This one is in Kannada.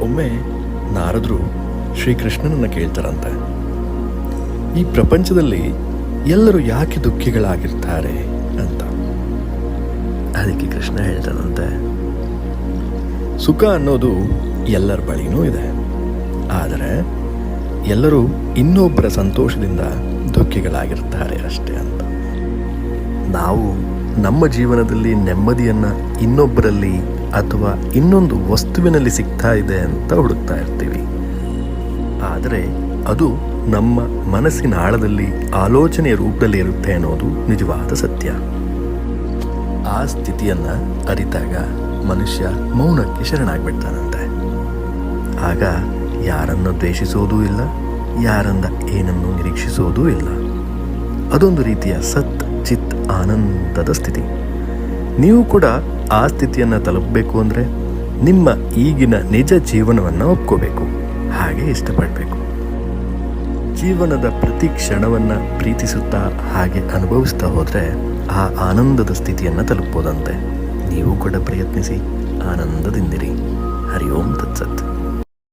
ಒಮ್ಮೆ ನಾರದರು ಶ್ರೀಕೃಷ್ಣನನ್ನು ಕೇಳ್ತಾರಂತೆ, ಈ ಪ್ರಪಂಚದಲ್ಲಿ ಎಲ್ಲರೂ ಯಾಕೆ ದುಃಖಿಗಳಾಗಿರ್ತಾರೆ ಅಂತ. ಅದಕ್ಕೆ ಕೃಷ್ಣ ಹೇಳ್ತಾನಂತೆ, ಸುಖ ಅನ್ನೋದು ಎಲ್ಲರ ಬಳಿನೂ ಇದೆ, ಆದರೆ ಎಲ್ಲರೂ ಇನ್ನೊಬ್ಬರ ಸಂತೋಷದಿಂದ ದುಃಖಿಗಳಾಗಿರ್ತಾರೆ ಅಷ್ಟೇ ಅಂತ. ನಾವು ನಮ್ಮ ಜೀವನದಲ್ಲಿ ನೆಮ್ಮದಿಯನ್ನು ಇನ್ನೊಬ್ಬರಲ್ಲಿ ಅಥವಾ ಇನ್ನೊಂದು ವಸ್ತುವಿನಲ್ಲಿ ಸಿಗ್ತಾ ಇದೆ ಅಂತ ಹುಡುಕ್ತಾ ಇರ್ತೀವಿ. ಆದರೆ ಅದು ನಮ್ಮ ಮನಸ್ಸಿನ ಆಳದಲ್ಲಿ ಆಲೋಚನೆಯ ರೂಪದಲ್ಲಿ ಇರುತ್ತೆ ಅನ್ನೋದು ನಿಜವಾದ ಸತ್ಯ. ಆ ಸ್ಥಿತಿಯನ್ನು ಅರಿತಾಗ ಮನುಷ್ಯ ಮೌನಕ್ಕೆ ಶರಣಾಗ್ಬಿಡ್ತಾನಂತೆ. ಆಗ ಯಾರನ್ನು ದ್ವೇಷಿಸೋದೂ ಇಲ್ಲ, ಯಾರಿಂದ ಏನನ್ನು ನಿರೀಕ್ಷಿಸೋದೂ ಇಲ್ಲ. ಅದೊಂದು ರೀತಿಯ ಸತ್ ಚಿತ್ ಆನಂದದ ಸ್ಥಿತಿ. ನೀವು ಕೂಡ ಆ ಸ್ಥಿತಿಯನ್ನು ತಲುಪಬೇಕು ಅಂದರೆ ನಿಮ್ಮ ಈಗಿನ ನಿಜ ಜೀವನವನ್ನು ಒಪ್ಕೋಬೇಕು, ಹಾಗೆ ಇಷ್ಟಪಡಬೇಕು. ಜೀವನದ ಪ್ರತಿ ಕ್ಷಣವನ್ನು ಪ್ರೀತಿಸುತ್ತಾ ಹಾಗೆ ಅನುಭವಿಸ್ತಾ ಹೋದರೆ ಆ ಆನಂದದ ಸ್ಥಿತಿಯನ್ನು ತಲುಪೋದಂತೆ. ನೀವು ಕೂಡ ಪ್ರಯತ್ನಿಸಿ, ಆನಂದದಿಂದಿರಿ. ಹರಿ ಓಂ ತತ್ಸತ್.